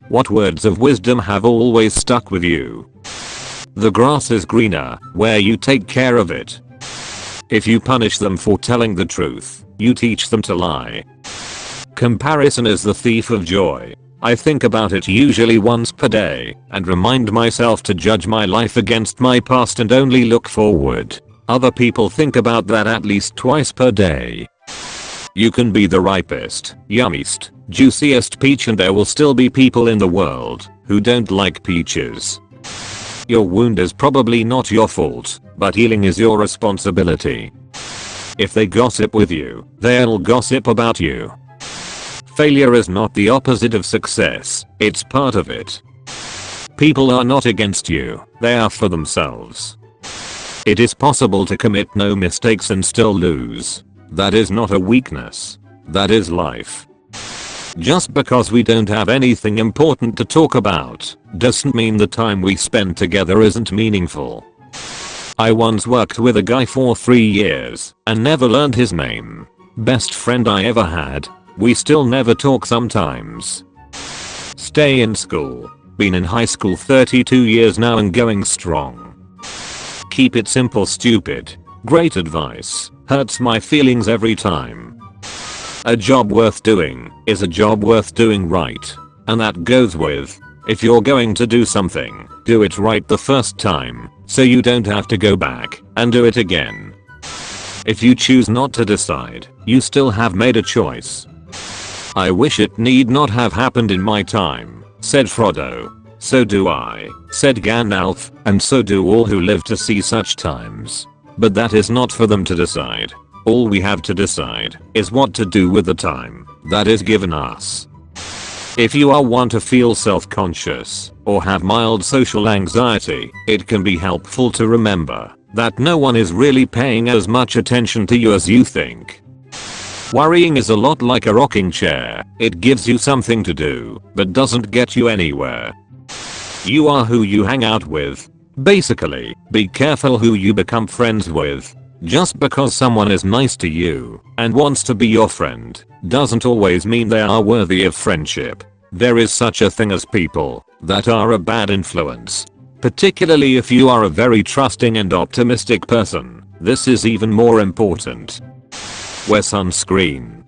What words of wisdom have always stuck with you? The grass is greener where you take care of it. If you punish them for telling the truth, you teach them to lie. Comparison is the thief of joy. I think about it usually once per day and remind myself to judge my life against my past and only look forward. Other people think about that at least twice per day. You can be the ripest, yummiest, juiciest peach and there will still be people in the world who don't like peaches. Your wound is probably not your fault, but healing is your responsibility. If they gossip with you, they'll gossip about you. Failure is not the opposite of success, it's part of it. People are not against you, they are for themselves. It is possible to commit no mistakes and still lose. That is not a weakness. That is life. Just because we don't have anything important to talk about, doesn't mean the time we spend together isn't meaningful. I once worked with a guy for 3 years and never learned his name. Best friend I ever had. We still never talk sometimes. Stay in school. Been in high school 32 years now and going strong. Keep it simple stupid. Great advice. Hurts my feelings every time. A job worth doing is a job worth doing right. And that goes with, if you're going to do something, do it right the first time, so you don't have to go back and do it again. If you choose not to decide, you still have made a choice. I wish it need not have happened in my time, said Frodo. So do I, said Gandalf, and so do all who live to see such times. But that is not for them to decide. All we have to decide is what to do with the time that is given us. If you are one to feel self-conscious or have mild social anxiety, it can be helpful to remember that no one is really paying as much attention to you as you think. Worrying is a lot like a rocking chair. It gives you something to do, but doesn't get you anywhere. You are who you hang out with. Basically, be careful who you become friends with. Just because someone is nice to you and wants to be your friend doesn't always mean they are worthy of friendship. There is such a thing as people that are a bad influence. Particularly if you are a very trusting and optimistic person, this is even more important. Wear sunscreen.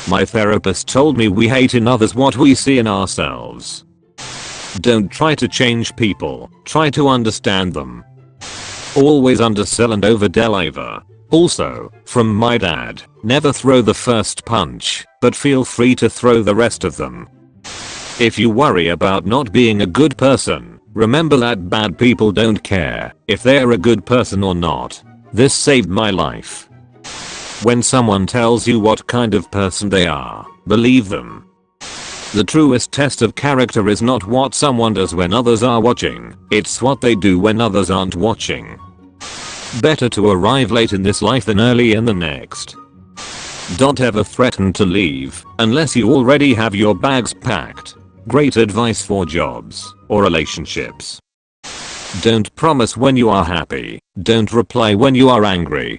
My therapist told me we hate in others what we see in ourselves. Don't try to change people, try to understand them. Always undersell and overdeliver. Also, from my dad, never throw the first punch, but feel free to throw the rest of them. If you worry about not being a good person, remember that bad people don't care if they're a good person or not. This saved my life. When someone tells you what kind of person they are, believe them. The truest test of character is not what someone does when others are watching, it's what they do when others aren't watching. Better to arrive late in this life than early in the next. Don't ever threaten to leave unless you already have your bags packed. Great advice for jobs or relationships. Don't promise when you are happy. Don't reply when you are angry.